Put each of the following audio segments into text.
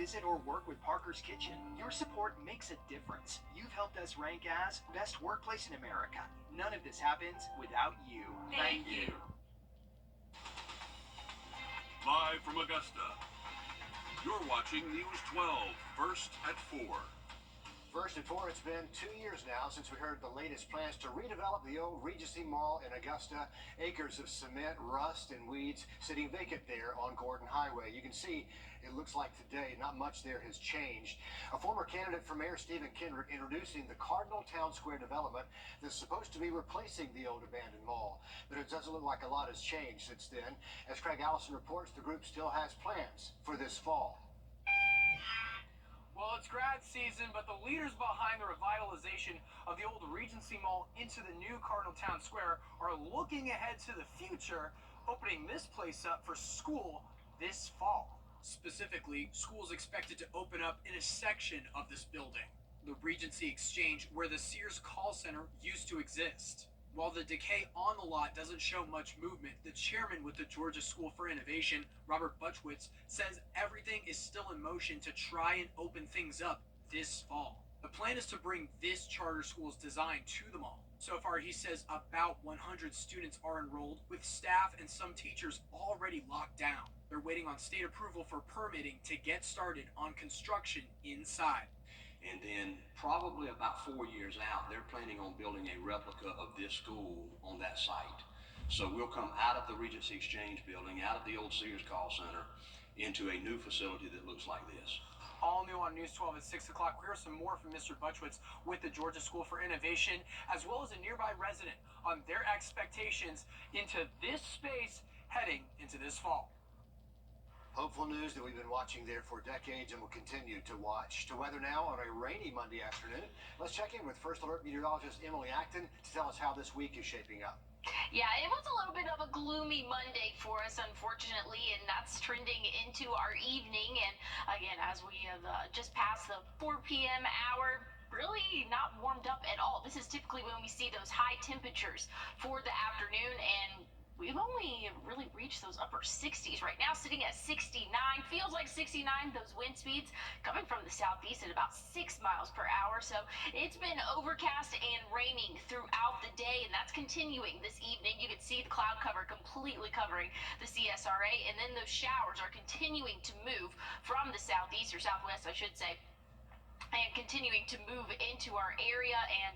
visit or work with Parker's Kitchen, your support makes a difference. You've helped us rank as best workplace in America. None of this happens without you. Thank you. Live from Augusta, you're watching News 12, First at 4. First at 4, it's been 2 years now since we heard the latest plans to redevelop the old Regency Mall in Augusta. Acres of cement, rust, and weeds sitting vacant there on Gordon Highway. You can see it looks like today not much there has changed. A former candidate for Mayor Stephen Kendrick introducing the Cardinal Town Square development that's supposed to be replacing the old abandoned mall. But it doesn't look like a lot has changed since then. As Craig Allison reports, the group still has plans for this fall. Well, it's grad season, but the leaders behind the revitalization of the old Regency Mall into the new Cardinal Town Square are looking ahead to the future, opening this place up for school this fall. Specifically, school is expected to open up in a section of this building, the Regency Exchange, where the Sears call center used to exist. While the decay on the lot doesn't show much movement, the chairman with the Georgia School for Innovation, Robert Butchwitz, says everything is still in motion to try and open things up this fall. The plan is to bring this charter school's design to the mall. So far, he says about 100 students are enrolled, with staff and some teachers already locked down. They're waiting on state approval for permitting to get started on construction inside. And then probably about 4 years out, they're planning on building a replica of this school on that site. So we'll come out of the Regency Exchange building, out of the old Sears call center, into a new facility that looks like this. All new on News 12 at 6 o'clock. Here's some more from Mr. Butchwitz with the Georgia School for Innovation, as well as a nearby resident on their expectations into this space heading into this fall. Hopeful news that we've been watching there for decades and will continue to watch. To weather now on a rainy Monday afternoon. Let's check in with First Alert meteorologist Emily Acton to tell us how this week is shaping up. Yeah, it was a little bit of a gloomy Monday for us, unfortunately, and that's trending into our evening. And again, as we have just passed the 4 p.m. hour, really not warmed up at all. This is typically when we see those high temperatures for the afternoon, and we've only really reached those upper 60s right now, sitting at 69. Feels like 69. Those wind speeds coming from the southeast at about 6 miles per hour. So it's been overcast and raining throughout the day, and that's continuing this evening. You can see the cloud cover completely covering the CSRA, and then those showers are continuing to move from the southeast, or southwest, I should say, and continuing to move into our area, and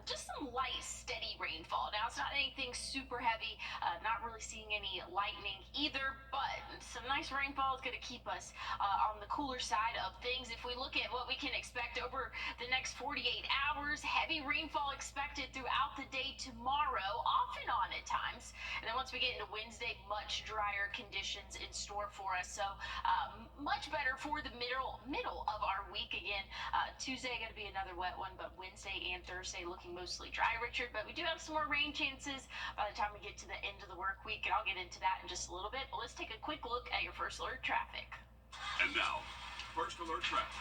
just some light, steady rainfall. Now, it's not anything super heavy, not really seeing any lightning either, but some nice rainfall is going to keep us on the cooler side of things. If we look at what we can expect over the next 48 hours, heavy rainfall expected throughout the day tomorrow, off and on at times. And then once we get into Wednesday, much drier conditions in store for us. So much better for the middle of our week again. Tuesday going to be another wet one, but Wednesday and Thursday looking mostly dry, Richard. But we do have some more rain chances by the time we get to the end of the work week, and I'll get into that in just a little bit. But let's take a quick look at your First Alert traffic. And now, First Alert traffic.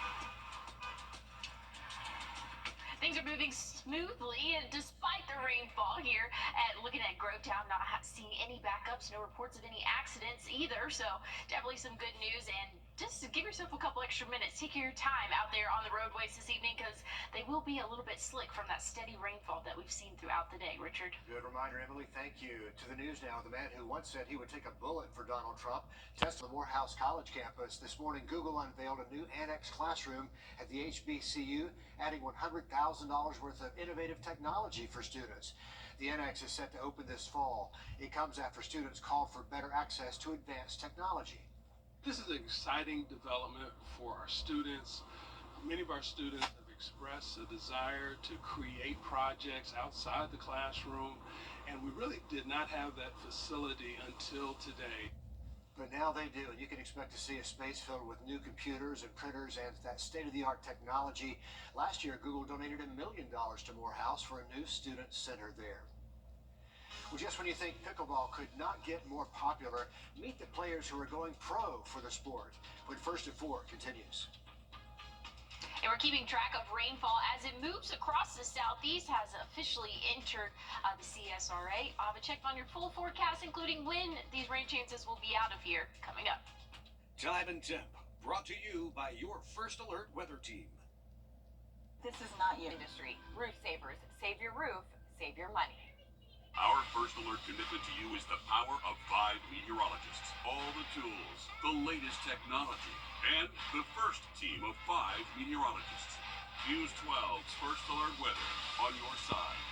Things are moving smoothly, and despite the rainfall here at looking at Grovetown, not seeing any backups, no reports of any accidents either. So definitely some good news, and just give yourself a couple extra minutes. Take your time out there on the roadways this evening, because they will be a little bit slick from that steady rainfall that we've seen throughout the day. Richard. Good reminder, Emily. Thank you. To the news now. The man who once said he would take a bullet for Donald Trump tested the Morehouse College campus. This morning, Google unveiled a new annex classroom at the HBCU, adding $100,000 worth of innovative technology for students. The annex is set to open this fall. It comes after students called for better access to advanced technology. This is an exciting development for our students. Many of our students have expressed a desire to create projects outside the classroom, and we really did not have that facility until today. But now they do, and you can expect to see a space filled with new computers and printers and that state-of-the-art technology. Last year, Google donated $1 million to Morehouse for a new student center there. Well, just when you think pickleball could not get more popular, meet the players who are going pro for the sport. When First at 4 continues. And we're keeping track of rainfall as it moves across the southeast, has officially entered the CSRA. I'll have a check on your full forecast, including when these rain chances will be out of here coming up. Time and temp. Brought to you by your First Alert weather team. This is not your industry. Roof savers. Save your roof. Save your money. Our First Alert commitment to you is the power of 5 meteorologists, all the tools, the latest technology, and the first team of 5 meteorologists. News 12's First Alert weather on your side.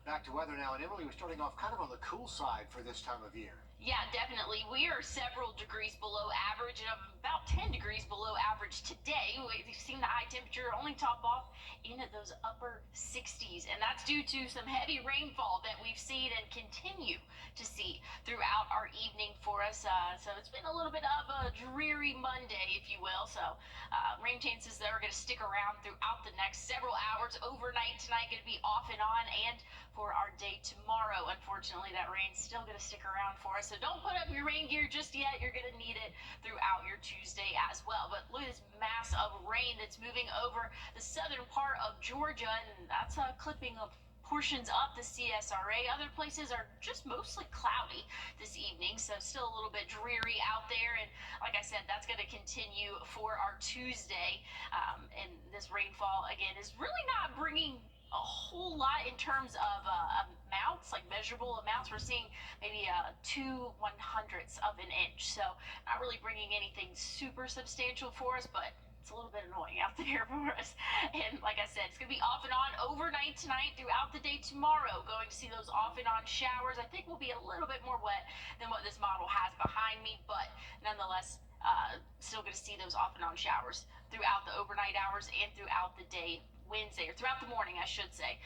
Back to weather now, and Emily, we're starting off kind of on the cool side for this time of year. Yeah, definitely. We are several degrees below average and about 10 degrees below average today. We've seen the high temperature only top off in those upper 60s, and that's due to some heavy rainfall that we've seen and continue to see throughout our evening for us. So it's been a little bit of a dreary Monday, if you will. So rain chances that are going to stick around throughout the next several hours. Overnight tonight going to be off and on, and for our day tomorrow, unfortunately, that rain's still going to stick around for us. So don't put up your rain gear just yet. You're going to need it throughout your Tuesday as well. But look at this mass of rain that's moving over the southern part of Georgia, and that's clipping up portions of the CSRA. Other places are just mostly cloudy this evening, so still a little bit dreary out there. And like I said, that's going to continue for our Tuesday. And this rainfall, again, is really not bringing a whole lot in terms of amounts, like measurable amounts. We're seeing maybe 2/100ths of an inch, so not really bringing anything super substantial for us, but it's a little bit annoying out there for us. And like I said, it's going to be off and on overnight tonight, throughout the day tomorrow. Going to see those off and on showers. I think we'll be a little bit more wet than what this model has behind me, but nonetheless, still going to see those off and on showers throughout the overnight hours and throughout the day Wednesday, or throughout the morning, I should say,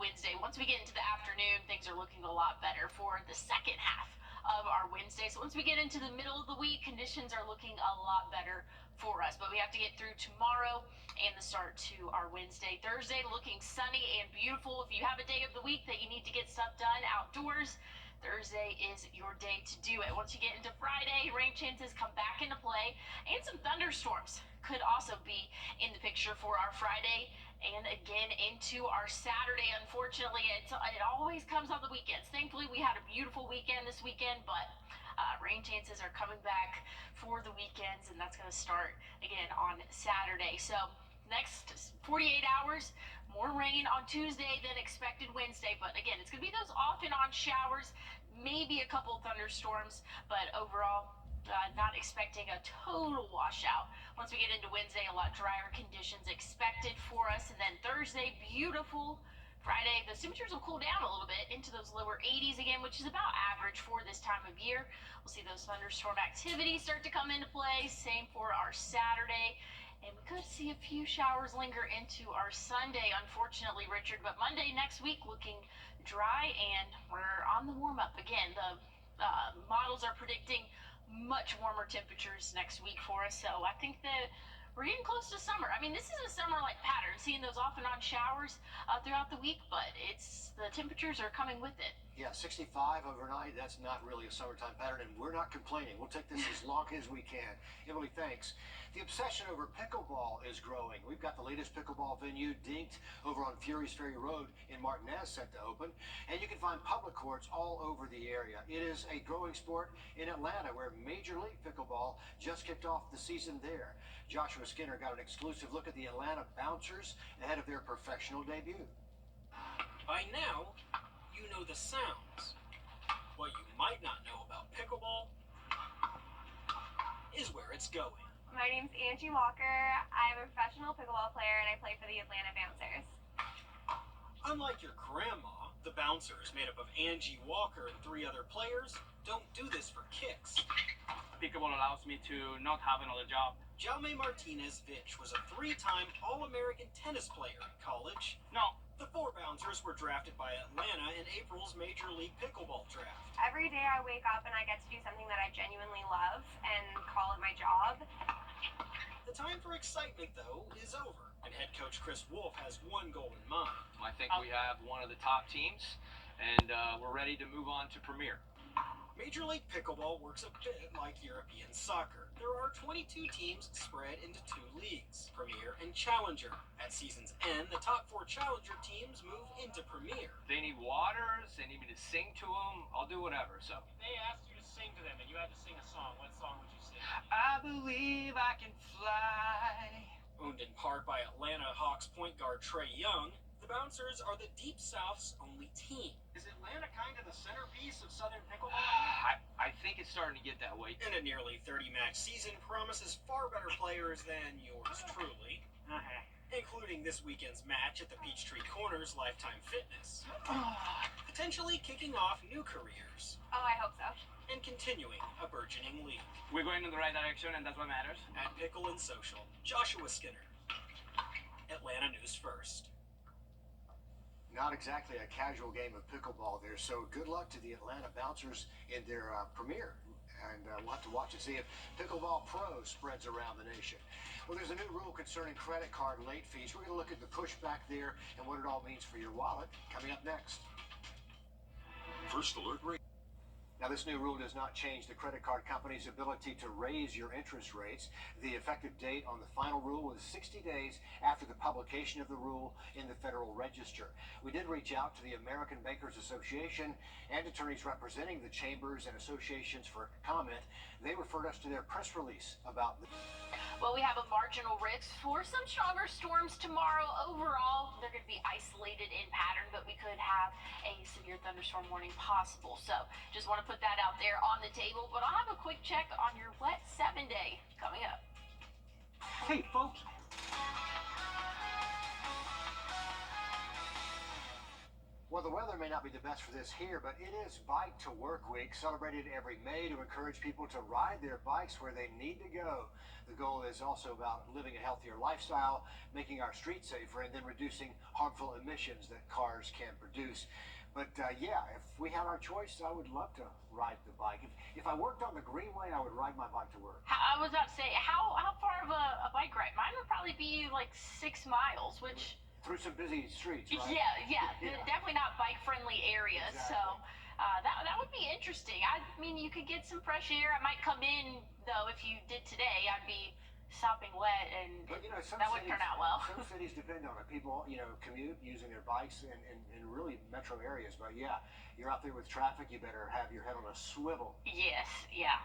Wednesday. Once we get into the afternoon, things are looking a lot better for the second half of our Wednesday. So once we get into the middle of the week, conditions are looking a lot better for us. But we have to get through tomorrow and the start to our Wednesday. Thursday looking sunny and beautiful. If you have a day of the week that you need to get stuff done outdoors, Thursday is your day to do it. Once you get into Friday, rain chances come back into play, and some thunderstorms could also be in the picture for our Friday and again into our Saturday. Unfortunately, it always comes on the weekends. Thankfully, we had a beautiful weekend this weekend, but rain chances are coming back for the weekends, and that's going to start again on Saturday. So next 48 hours, more rain on Tuesday than expected Wednesday. But again, it's going to be those off and on showers, maybe a couple thunderstorms, but overall, not expecting a total washout. Once we get into Wednesday, a lot drier conditions expected for us. And then Thursday, beautiful. Friday, the temperatures will cool down a little bit into those lower 80s again, which is about average for this time of year. We'll see those thunderstorm activities start to come into play. Same for our Saturday. And we could see a few showers linger into our Sunday, unfortunately, Richard. But Monday next week looking dry, and we're on the warm-up again. The models are predicting much warmer temperatures next week for us, so I think that we're getting close to summer. I mean, this is a summer-like pattern, seeing those off and on showers throughout the week, but the temperatures are coming with it. Yeah, 65 overnight, that's not really a summertime pattern, and we're not complaining. We'll take this as long as we can. Emily, thanks. The obsession over pickleball is growing. We've got the latest pickleball venue, Dinked, over on Fury's Ferry Road in Martinez, set to open. And you can find public courts all over the area. It is a growing sport in Atlanta, where Major League Pickleball just kicked off the season there. Joshua Skinner got an exclusive look at the Atlanta Bouncers ahead of their professional debut. By now, you know the sounds. What you might not know about pickleball is where it's going. My name's Angie Walker. I'm a professional pickleball player, and I play for the Atlanta Bouncers. Unlike your grandma, the Bouncers, made up of Angie Walker and 3 other players, don't do this for kicks. Pickleball allows me to not have another job. Jaume Martinez-Vich was a 3-time All-American tennis player in college. No. The 4 Bouncers were drafted by Atlanta in April's Major League Pickleball draft. Every day I wake up and I get to do something that I genuinely love and call it my job. The time for excitement, though, is over, and head coach Chris Wolf has one goal in mind. I think we have one of the top teams, and we're ready to move on to Premier. Major League Pickleball works a bit like European soccer. There are 22 teams spread into 2 leagues, Premier and Challenger. At season's end, the top 4 Challenger teams move into Premier. They need waters, they need me to sing to them, I'll do whatever, so. They asked you to sing to them, and you had to sing a song, what song would you sing? I believe I can fly. Owned in part by Atlanta Hawks point guard Trae Young, the Bouncers are the Deep South's only team. Is Atlanta kind of the centerpiece of Southern pickleball? I think it's starting to get that way. And a nearly 30-match season promises far better players than yours truly, including this weekend's match at the Peachtree Corners Lifetime Fitness. Potentially kicking off new careers. Oh, I hope so. And continuing a burgeoning league. We're going in the right direction, and that's what matters. At Pickle and Social, Joshua Skinner, Atlanta News First. Not exactly a casual game of pickleball there, so good luck to the Atlanta Bouncers in their premiere. And we'll have to watch and see if Pickleball Pro spreads around the nation. Well, there's a new rule concerning credit card late fees. We're going to look at the pushback there and what it all means for your wallet coming up next. First Alert Radio. Now, this new rule does not change the credit card company's ability to raise your interest rates. The effective date on the final rule was 60 days after the publication of the rule in the Federal Register. We did reach out to the American Bankers Association and attorneys representing the chambers and associations for comment. They referred us to their press release about the... Well, we have a marginal risk for some stronger storms tomorrow. Overall, they're going to be isolated in pattern, but we could have a severe thunderstorm warning possible. So just want to put that out there on the table. But I'll have a quick check on your wet 7-day coming up. Hey, folks. Well, the weather may not be the best for this here, but it is Bike to Work Week, celebrated every May to encourage people to ride their bikes where they need to go. The goal is also about living a healthier lifestyle, making our streets safer, and then reducing harmful emissions that cars can produce. But yeah, if we had our choice, I would love to ride the bike. If I worked on the Greenway, I would ride my bike to work. I was about to say, how far of a bike ride? Mine would probably be like 6 miles, which... Through some busy streets, right? Yeah. Definitely not bike-friendly areas. Exactly. So that would be interesting. I mean, you could get some fresh air. I might come in, though, if you did today, I'd be sopping wet, and but, you know, that wouldn't turn out well. Some cities depend on it. People, commute using their bikes in really metro areas. But yeah, you're out there with traffic, you better have your head on a swivel. Yes, yeah,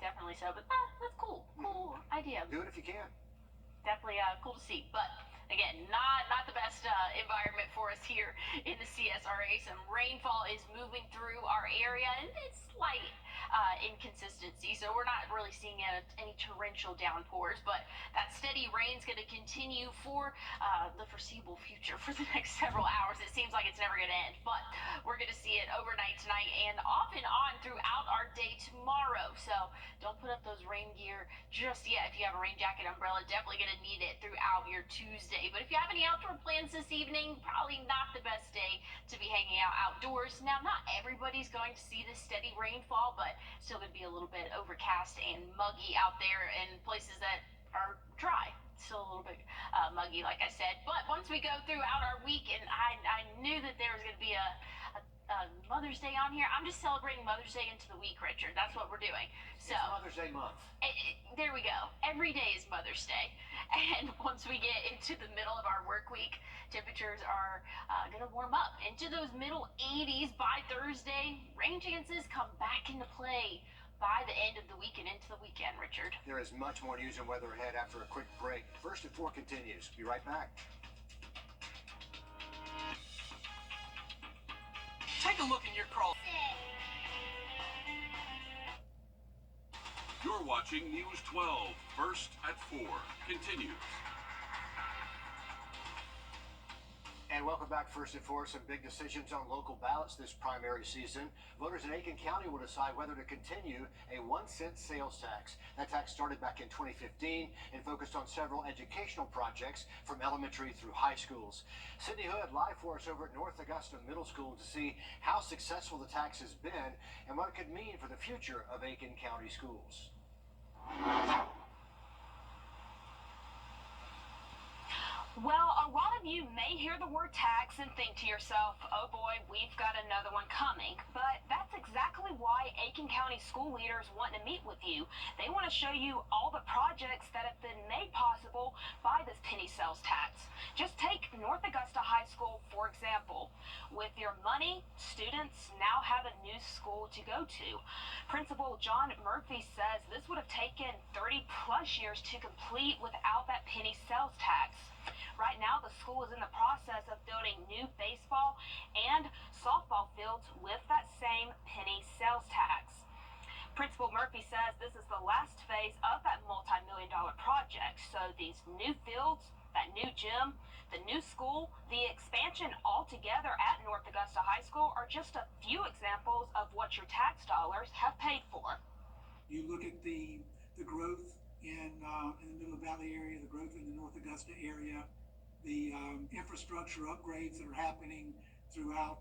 definitely so. But that's cool. Cool idea. Do it if you can. Definitely cool to see. But again, not the best environment for us here in the CSRA. Some rainfall is moving through our area, and it's slight inconsistency, so we're not really seeing any torrential downpours, but that steady rain is going to continue for the foreseeable future for the next several hours. It seems like it's never going to end, but we're going to see it overnight tonight and off and on throughout our day tomorrow, so don't put up those rain gear just yet. If you have a rain jacket, umbrella, definitely going to need it throughout your Tuesday. But if you have any outdoor plans this evening, probably not the best day to be hanging out outdoors. Now, not everybody's going to see this steady rainfall, but still going to be a little bit overcast and muggy out there in places that are dry. Still a little bit muggy, like I said. But once we go throughout our week, and I knew that there was going to be a Mother's Day on here. I'm just celebrating Mother's Day into the week, Richard. That's what we're doing. So it's Mother's Day month. There we go. Every day is Mother's Day. And once we get into the middle of our work week, temperatures are going to warm up into those middle 80s by Thursday. Rain chances come back into play by the end of the week and into the weekend, Richard. There is much more news and weather ahead after a quick break. First at 4 continues. Be right back. Take a look in your crawl. You're watching News 12, First at 4. Continues. And welcome back, First and 4. Some big decisions on local ballots this primary season. Voters in Aiken County will decide whether to continue a 1-cent sales tax. That tax started back in 2015 and focused on several educational projects from elementary through high schools. Sydney Hood live for us over at North Augusta Middle School to see how successful the tax has been and what it could mean for the future of Aiken County schools. Well, a lot of you may may hear the word tax and think to yourself, oh boy, we've got another one coming. But that's exactly why Aiken County school leaders want to meet with you. They want to show you all the projects that have been made possible by this penny sales tax. Just take North Augusta High School, for example. With your money, students now have a new school to go to. Principal John Murphy says this would have taken 30 plus years to complete without that penny sales tax. Right now, the school is in the process of building new baseball and softball fields with that same penny sales tax. Principal Murphy says this is the last phase of that multi-million-dollar project. So these new fields, that new gym, the new school, the expansion altogether at North Augusta High School are just a few examples of what your tax dollars have paid for. You look at the growth in the Middle Valley area, the growth in the North Augusta area, the infrastructure upgrades that are happening throughout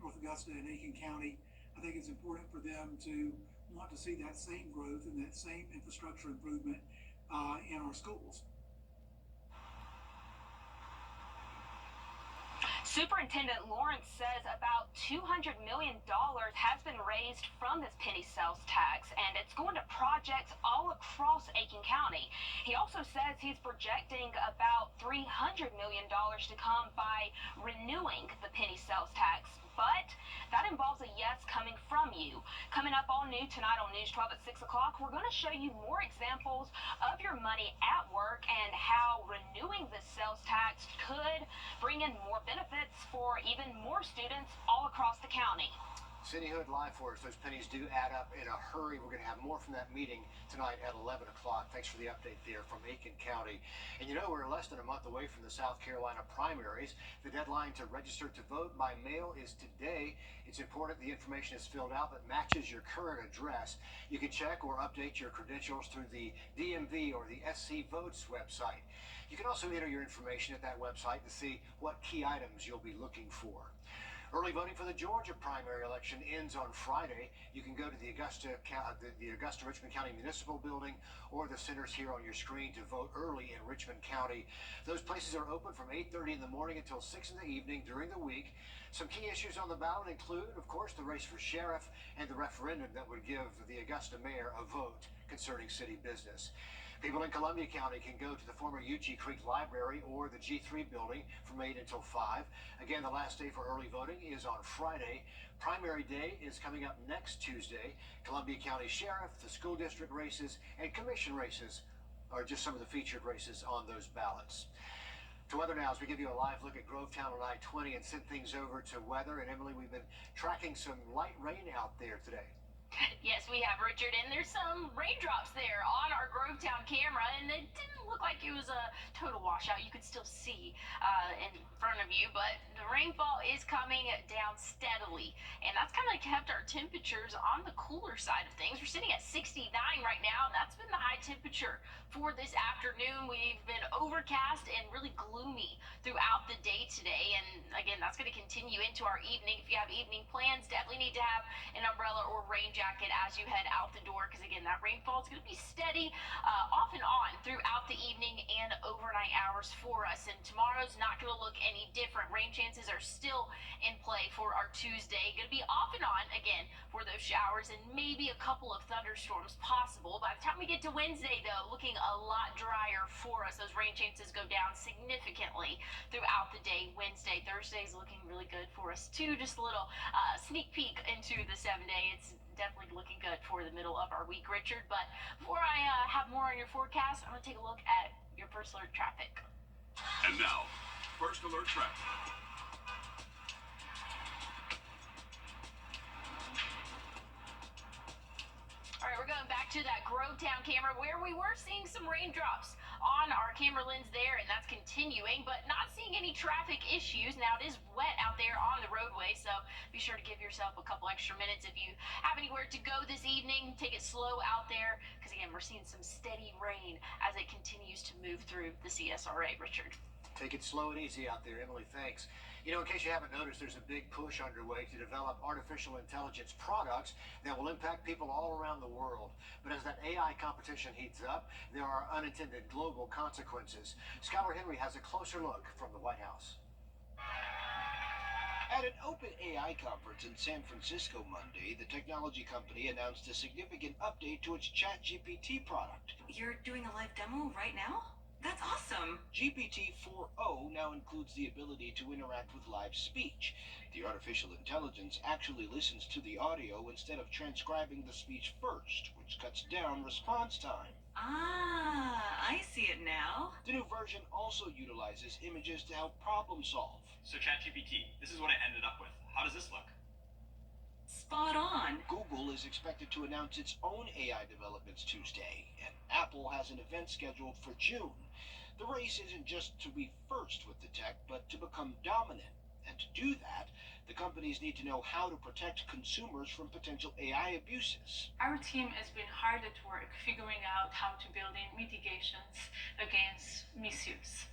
North Augusta and Aiken County. I think it's important for them to want to see that same growth and that same infrastructure improvement in our schools. Superintendent Lawrence says about $200 million has been raised from this penny sales tax, and it's going to projects all across Aiken County. He also says he's projecting about $300 million to come by renewing the penny sales tax. But that involves a yes coming from you. Coming up all new tonight on News 12 at 6 o'clock, we're going to show you more examples of your money at work and how renewing this sales tax could bring in more benefits for even more students all across the county. Cindy Hood live for us. Those pennies do add up in a hurry. We're going to have more from that meeting tonight at 11 o'clock. Thanks for the update there from Aiken County. And you know, we're less than a month away from the South Carolina primaries. The deadline to register to vote by mail is today. It's important the information is filled out that matches your current address. You can check or update your credentials through the DMV or the SC Votes website. You can also enter your information at that website to see what key items you'll be looking for. Early voting for the Georgia primary election ends on Friday. You can go to the Augusta Richmond County Municipal Building or the centers here on your screen to vote early in Richmond County. Those places are open from 8:30 in the morning until 6 in the evening during the week. Some key issues on the ballot include, of course, the race for sheriff and the referendum that would give the Augusta mayor a vote concerning city business. People in Columbia County can go to the former UG Creek Library or the G3 building from 8 until 5. Again, the last day for early voting is on Friday. Primary day is coming up next Tuesday. Columbia County Sheriff, the school district races, and commission races are just some of the featured races on those ballots. To weather now as we give you a live look at Grovetown on I-20 and send things over to weather. And Emily, we've been tracking some light rain out there today. Yes, we have, Richard, and there's some raindrops there on our Grovetown camera, and it didn't look like it was a total washout. You could still see in front of you, but the rainfall is coming down steadily, and that's kind of kept our temperatures on the cooler side of things. We're sitting at 69 right now, and that's been the high temperature for this afternoon. We've been overcast and really gloomy throughout the day today, and again, that's going to continue into our evening. If you have evening plans, definitely need to have an umbrella or rain jacket as you head out the door, because again, that rainfall is going to be steady off and on throughout the evening and overnight hours for us. And tomorrow's not going to look any different. Rain chances are still in play for our Tuesday. Going to be off and on again for those showers and maybe a couple of thunderstorms possible. By the time we get to Wednesday, though, looking a lot drier for us. Those rain chances go down significantly throughout the day. Wednesday, Thursday is looking really good for us too. Just a little sneak peek into the 7-day. It's definitely looking good for the middle of our week, Richard. But before I have more on your forecast, I'm going to take a look at your first alert traffic. And now, first alert traffic. All right, we're going back to that Grovetown camera where we were seeing some raindrops on our camera lens there, and that's continuing, but not seeing any traffic issues. Now, it is wet out there on the roadway, so be sure to give yourself a couple extra minutes if you have anywhere to go this evening. Take it slow out there, because again, we're seeing some steady rain as it continues to move through the CSRA, Richard. Take it slow and easy out there, Emily. Thanks. You know, in case you haven't noticed, there's a big push underway to develop artificial intelligence products that will impact people all around the world. But as that AI competition heats up, there are unintended global consequences. Skylar Henry has a closer look from the White House. At an open AI conference in San Francisco Monday, the technology company announced a significant update to its ChatGPT product. You're doing a live demo right now? That's awesome. GPT 4.0 now includes the ability to interact with live speech. The artificial intelligence actually listens to the audio instead of transcribing the speech first, which cuts down response time. Ah, I see it now. The new version also utilizes images to help problem solve. So ChatGPT, this is what I ended up with. How does this look? Spot on. Google is expected to announce its own AI developments Tuesday, and Apple has an event scheduled for June. The race isn't just to be first with the tech, but to become dominant. And to do that, the companies need to know how to protect consumers from potential AI abuses. Our team has been hard at work figuring out how to build in mitigations against misuse.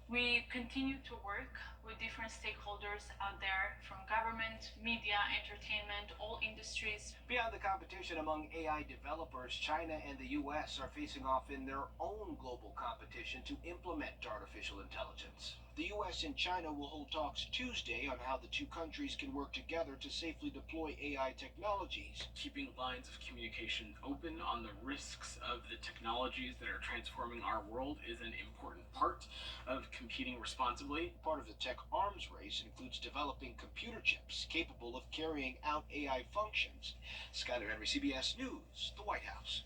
We continue to work with different stakeholders out there, from government, media, entertainment, all industries. Beyond the competition among AI developers, China and the US are facing off in their own global competition to implement artificial intelligence. The US and China will hold talks Tuesday on how the two countries can work together to safely deploy AI technologies. Keeping lines of communication open on the risks of the technologies that are transforming our world is an important part of competing responsibly. Part of the tech arms race includes developing computer chips capable of carrying out AI functions. Skyler Henry, CBS News, the White House.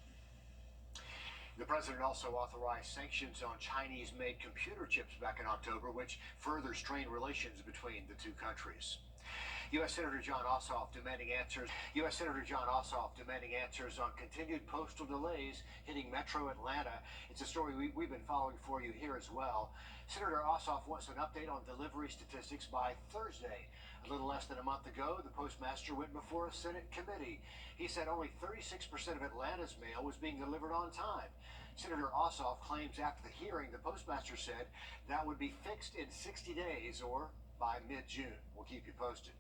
The president also authorized sanctions on Chinese-made computer chips back in October, which further strained relations between the two countries. U.S. Senator John Ossoff demanding answers. U.S. Senator John Ossoff demanding answers on continued postal delays hitting Metro Atlanta. It's a story we've been following for you here as well. Senator Ossoff wants an update on delivery statistics by Thursday. A little less than a month ago, the postmaster went before a Senate committee. He said only 36% of Atlanta's mail was being delivered on time. Senator Ossoff claims after the hearing, the postmaster said that would be fixed in 60 days or by mid-June. We'll keep you posted.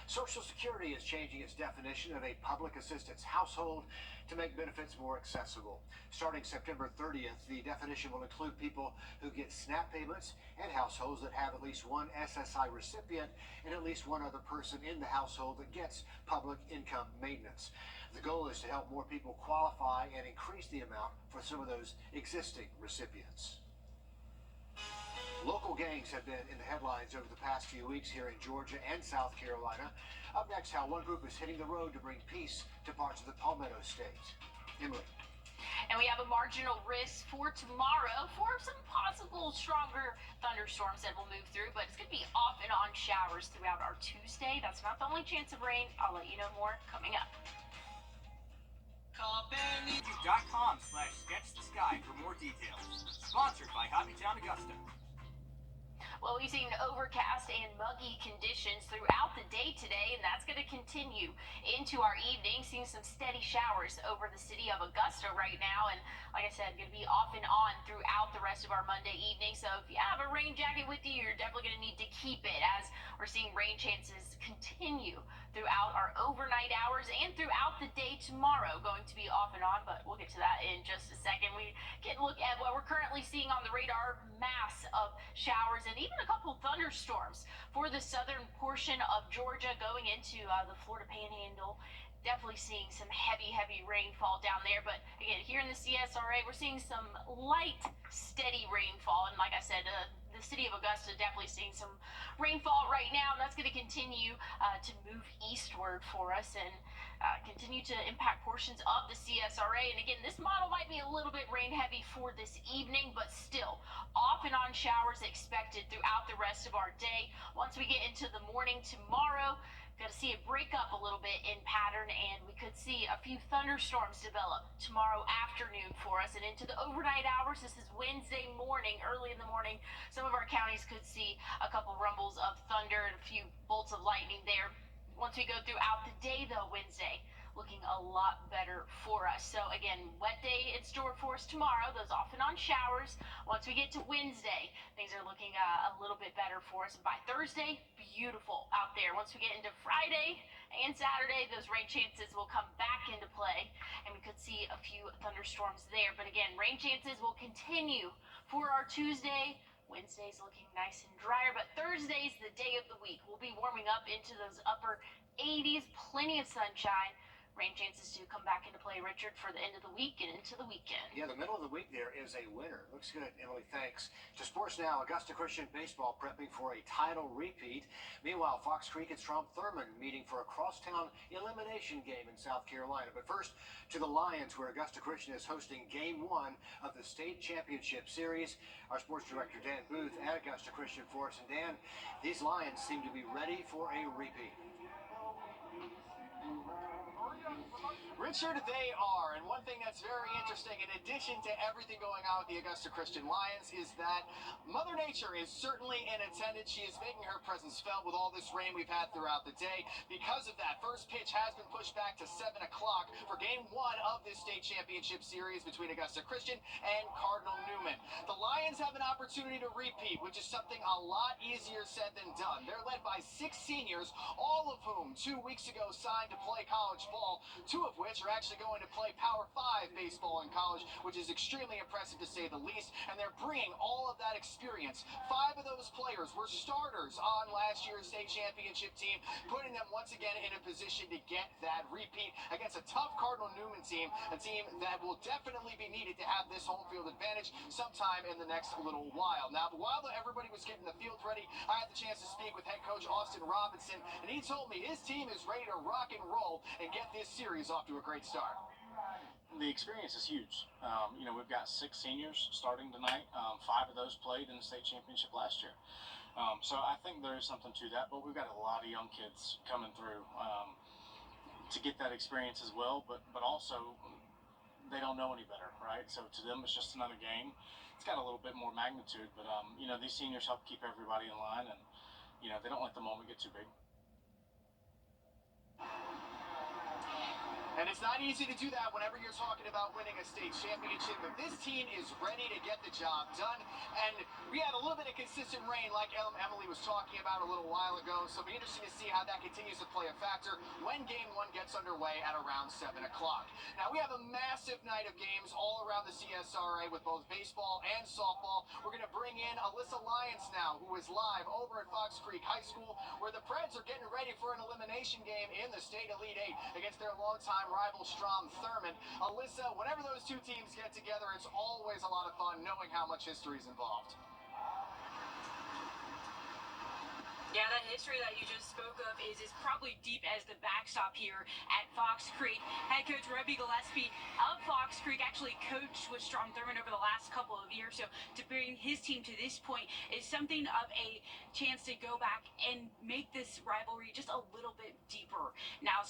Social Security is changing its definition of a public assistance household to make benefits more accessible. Starting September 30th, the definition will include people who get SNAP payments and households that have at least one SSI recipient and at least one other person in the household that gets public income maintenance. The goal is to help more people qualify and increase the amount for some of those existing recipients. Local gangs have been in the headlines over the past few weeks here in Georgia and South Carolina. Up next, how one group is hitting the road to bring peace to parts of the Palmetto State. Emily. And we have a marginal risk for tomorrow for some possible stronger thunderstorms that will move through, but it's going to be off and on showers throughout our Tuesday. That's not the only chance of rain. I'll let you know more coming up. YouTube.com/sketchthesky for more details. Sponsored by Hobbytown Augusta. Well, we've seen overcast and muggy conditions throughout the day today, and that's going to continue into our evening. Seeing some steady showers over the city of Augusta right now, and like I said, going to be off and on throughout the rest of our Monday evening. So if you have a rain jacket with you, you're definitely going to need to keep it, as we're seeing rain chances continue throughout our overnight hours and throughout the day tomorrow. Going to be off and on, but we'll get to that in just a second. We can look at what we're currently seeing on the radar: mass of showers and even a couple thunderstorms for the southern portion of Georgia going into the Florida Panhandle. Definitely seeing some heavy rainfall down there. But again, here in the CSRA, we're seeing some light, steady rainfall. And like I said, the city of Augusta definitely seeing some rainfall right now. And that's going to continue to move eastward for us and continue to impact portions of the CSRA. And again, this model might be a little bit rain heavy for this evening, but still off and on showers expected throughout the rest of our day. Once we get into the morning tomorrow, got to see it break up a little bit in pattern, and we could see a few thunderstorms develop tomorrow afternoon for us and into the overnight hours. This is Wednesday morning, early in the morning. Some of our counties could see a couple rumbles of thunder and a few bolts of lightning there. Once we go throughout the day, though, Wednesday looking a lot better for us. So again, wet day in store for us tomorrow, those off and on showers. Once we get to Wednesday, things are looking a little bit better for us. And by Thursday, beautiful out there. Once we get into Friday and Saturday, those rain chances will come back into play, and we could see a few thunderstorms there. But again, rain chances will continue for our Tuesday, Wednesday's looking nice and drier, but Thursday's the day of the week. We'll be warming up into those upper 80s, plenty of sunshine. Rain chances do come back into play, Richard, for the end of the week and into the weekend. Yeah, the middle of the week there is a winner. Looks good, Emily, thanks. To sports now, Augusta Christian baseball prepping for a title repeat. Meanwhile, Fox Creek and Strom Thurmond meeting for a crosstown elimination game in South Carolina. But first, to the Lions, where Augusta Christian is hosting Game 1 of the state championship series. Our sports director, Dan Booth, at Augusta Christian for us. And Dan, these Lions seem to be ready for a repeat. Richard, they are. And one thing that's very interesting, in addition to everything going on with the Augusta Christian Lions, is that Mother Nature is certainly in attendance. She is making her presence felt with all this rain we've had throughout the day. Because of that, first pitch has been pushed back to 7 o'clock for Game 1 of this state championship series between Augusta Christian and Cardinal Newman. The Lions have an opportunity to repeat, which is something a lot easier said than done. They're led by 6 seniors, all of whom 2 weeks ago signed to play college ball, 2 of which are actually going to play Power 5 baseball in college, which is extremely impressive to say the least, and they're bringing all of that experience. 5 of those players were starters on last year's state championship team, putting them once again in a position to get that repeat against a tough Cardinal Newman team, a team that will definitely be needed to have this home field advantage sometime in the next little while. Now, while everybody was getting the field ready, I had the chance to speak with head coach Austin Robinson, and he told me his team is ready to rock and roll and get this series off to a great start. The experience is huge. We've got 6 seniors starting tonight. 5 of those played in the state championship last year. So I think there is something to that, but we've got a lot of young kids coming through to get that experience as well, but also they don't know any better, right? So to them, it's just another game. It's got a little bit more magnitude, but these seniors help keep everybody in line, and they don't let the moment get too big. And it's not easy to do that whenever you're talking about winning a state championship, but this team is ready to get the job done. And we had a little bit of consistent rain like Emily was talking about a little while ago, so it'll be interesting to see how that continues to play a factor when Game 1 gets underway at around 7 o'clock. Now, we have a massive night of games all around the CSRA with both baseball and softball. We're going to bring in Alyssa Lyons now, who is live over at Fox Creek High School, where the Preds are getting ready for an elimination game in the state Elite 8 against their longtime rival Strom Thurmond. Alyssa, whenever those 2 teams get together, it's always a lot of fun knowing how much history is involved. Yeah, that history that you just spoke of is probably deep as the backstop here at Fox Creek. Head coach Robbie Gillespie of Fox Creek actually coached with Strom Thurmond over the last couple of years, so to bring his team to this point is something of a chance to go back and make this rivalry just a little bit deeper. Now,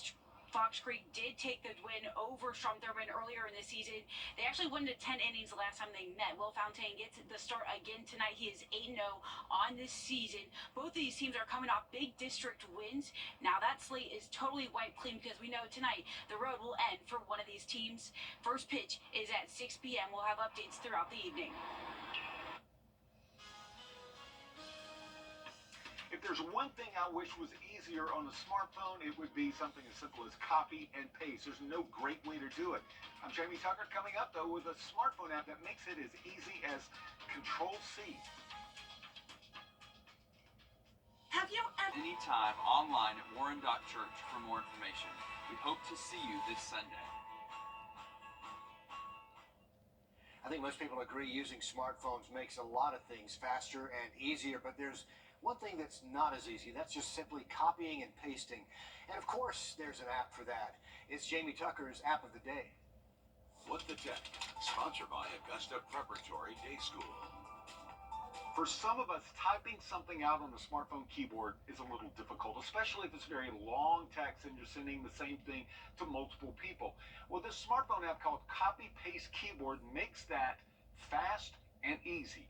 Fox Creek did take the win over Strom Thurmond earlier in the season. They actually won to 10 innings the last time they met. Will Fontaine gets the start again tonight. He is 8-0 on this season. Both of these teams are coming off big district wins. Now that slate is totally wiped clean because we know tonight the road will end for one of these teams. First pitch is at 6 p.m. We'll have updates throughout the evening. If there's one thing I wish was easier on the smartphone, it would be something as simple as copy and paste. There's no great way to do it. I'm Jamie Tucker, coming up, though, with a smartphone app that makes it as easy as Control-C. Have you ever... Anytime online at Warren.Church for more information. We hope to see you this Sunday. I think most people agree using smartphones makes a lot of things faster and easier, but there's one thing that's not as easy. That's just simply copying and pasting. And of course, there's an app for that. It's Jamie Tucker's App of the Day. What the Tech, sponsored by Augusta Preparatory Day School. For some of us, typing something out on the smartphone keyboard is a little difficult, especially if it's very long text and you're sending the same thing to multiple people. Well, this smartphone app called Copy Paste Keyboard makes that fast and easy.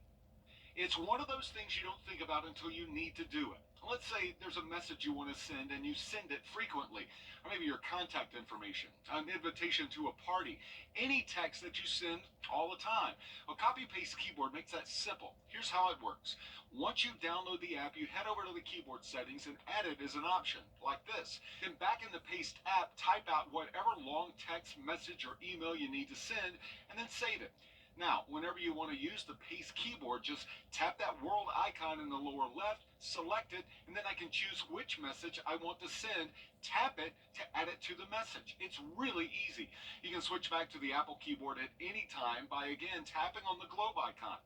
It's one of those things you don't think about until you need to do it. Let's say there's a message you want to send and you send it frequently, or maybe your contact information, an invitation to a party, any text that you send all the time. Well, Copy Paste Keyboard makes that simple. Here's how it works. Once you download the app, you head over to the keyboard settings and edit as an option, like this. Then back in the Paste app, type out whatever long text, message, or email you need to send, and then save it. Now, whenever you want to use the Pace keyboard, just tap that world icon in the lower left, select it, and then I can choose which message I want to send, tap it to add it to the message. It's really easy. You can switch back to the Apple keyboard at any time by, again, tapping on the globe icon.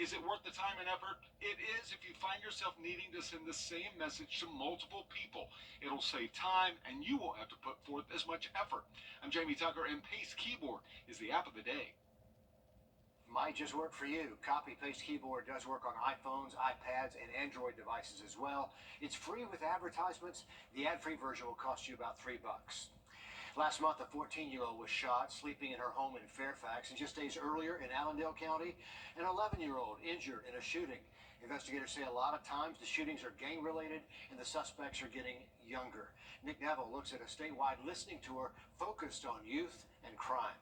Is it worth the time and effort? It is if you find yourself needing to send the same message to multiple people. It'll save time, and you won't have to put forth as much effort. I'm Jamie Tucker, and Pace Keyboard is the app of the day. Might just work for you. Copy-paste keyboard does work on iPhones, iPads, and Android devices as well. It's free with advertisements. The ad-free version will cost you about $3. Last month, a 14-year-old was shot sleeping in her home in Fairfax, and just days earlier in Allendale County, an 11-year-old injured in a shooting. Investigators say a lot of times the shootings are gang-related and the suspects are getting younger. Nick Neville looks at a statewide listening tour focused on youth and crime.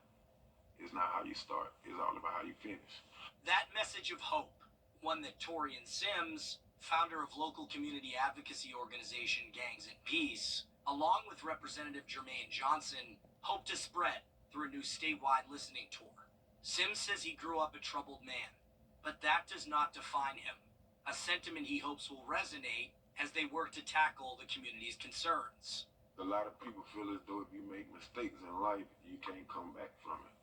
It's not how you start, it's all about how you finish. That message of hope, one that Torian Sims, founder of local community advocacy organization Gangs in Peace, along with Representative Jermaine Johnson, hope to spread through a new statewide listening tour. Sims says he grew up a troubled man, but that does not define him, a sentiment he hopes will resonate as they work to tackle the community's concerns. A lot of people feel as though if you make mistakes in life, you can't come back from it.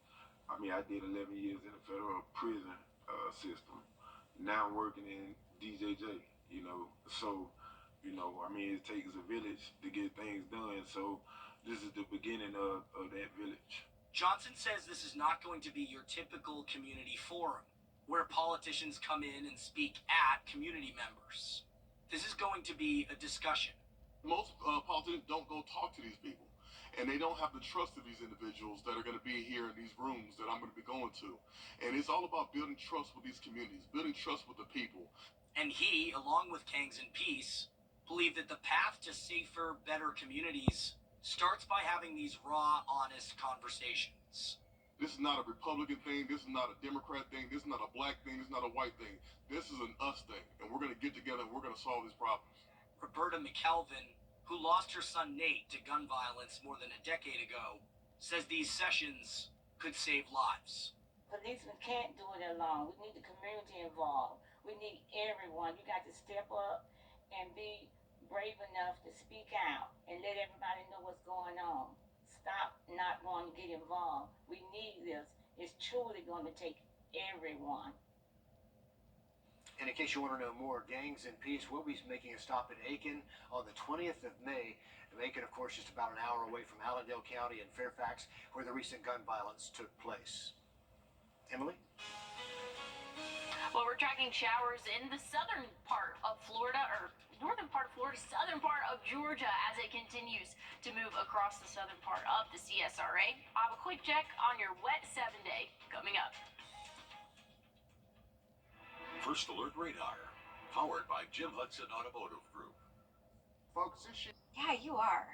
I mean, I did 11 years in the federal prison system. Now I'm working in DJJ, So, I mean, it takes a village to get things done. So this is the beginning of that village. Johnson says this is not going to be your typical community forum, where politicians come in and speak at community members. This is going to be a discussion. Most politicians don't go talk to these people. And they don't have the trust of these individuals that are going to be here in these rooms that I'm going to be going to. And it's all about building trust with these communities, building trust with the people. And he, along with Gangs in Peace, believe that the path to safer, better communities starts by having these raw, honest conversations. This is not a Republican thing. This is not a Democrat thing. This is not a black thing. This is not a white thing. This is an us thing. And we're going to get together and we're going to solve these problems. Roberta McKelvin, who lost her son Nate to gun violence more than a decade ago, says these sessions could save lives. Policemen can't do it alone. We need the community involved. We need everyone. You got to step up and be brave enough to speak out and let everybody know what's going on. Stop not wanting to get involved. We need this. It's truly going to take everyone. And in case you want to know more, Gangs in Peace will be making a stop in Aiken on the 20th of May. Aiken, of course, just about an hour away from Allendale County and Fairfax, where the recent gun violence took place. Emily? Well, we're tracking showers in the southern part of Florida, or northern part of Florida, southern part of Georgia, as it continues to move across the southern part of the CSRA. I'll have a quick check on your wet 7-day coming up. First Alert Radar, powered by Jim Hudson Automotive Group. Folks, this shit. Yeah, you are.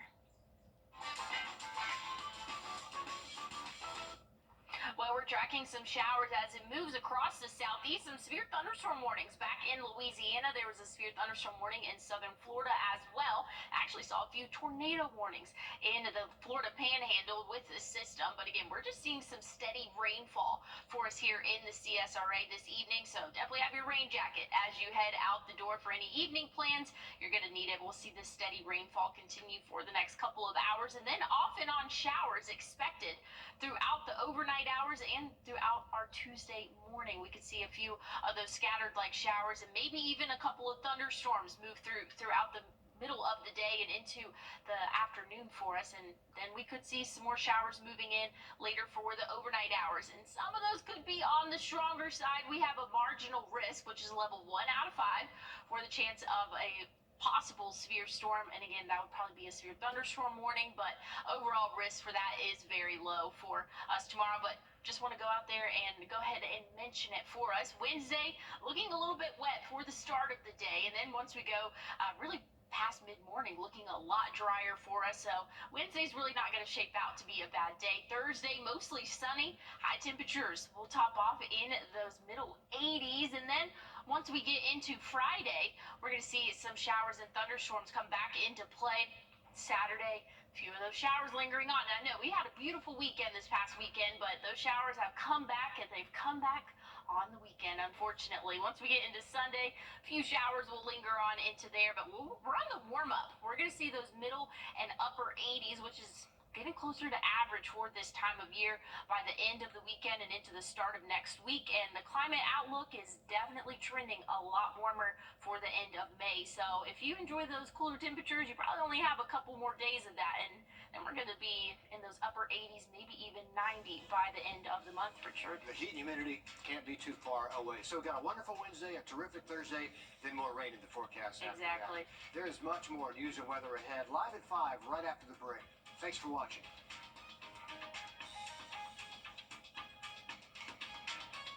Well, we're tracking some showers as it moves across the southeast. Some severe thunderstorm warnings back in Louisiana. There was a severe thunderstorm warning in southern Florida as well. Actually saw a few tornado warnings in the Florida Panhandle with the system. But again, we're just seeing some steady rainfall for us here in the CSRA this evening. So definitely have your rain jacket as you head out the door for any evening plans. You're going to need it. We'll see this steady rainfall continue for the next couple of hours, and then off and on showers expected throughout the overnight hours and throughout our Tuesday morning. We could see a few of those scattered like showers and maybe even a couple of thunderstorms move throughout the middle of the day and into the afternoon for us, and then we could see some more showers moving in later for the overnight hours, and some of those could be on the stronger side. We have a marginal risk, which is level 1 out of 5 for the chance of a possible severe storm, and again, that would probably be a severe thunderstorm warning, but overall risk for that is very low for us tomorrow. But just want to go out there and go ahead and mention it for us. Wednesday looking a little bit wet for the start of the day, and then once we go really past mid-morning, looking a lot drier for us. So Wednesday's really not going to shape out to be a bad day. Thursday, mostly sunny. High temperatures will top off in those middle 80s. And then once we get into Friday, we're going to see some showers and thunderstorms come back into play. Saturday. A few of those showers lingering on. I know we had a beautiful weekend this past weekend, but those showers have come back, and they've come back on the weekend, unfortunately. Once we get into Sunday, a few showers will linger on into there, but we're on the warm-up. We're going to see those middle and upper 80s, which is getting closer to average for this time of year by the end of the weekend and into the start of next week. And the climate outlook is definitely trending a lot warmer for the end of May. So if you enjoy those cooler temperatures, you probably only have a couple more days of that. And then we're going to be in those upper 80s, maybe even 90 by the end of the month for sure. The heat and humidity can't be too far away. So we've got a wonderful Wednesday, a terrific Thursday, then more rain in the forecast. Exactly. There is much more news and weather ahead. Live at 5 right after the break. Thanks for watching.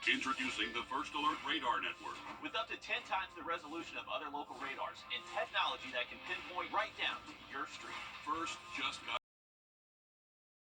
Introducing the First Alert Radar Network. With up to 10 times the resolution of other local radars and technology that can pinpoint right down to your street. First just got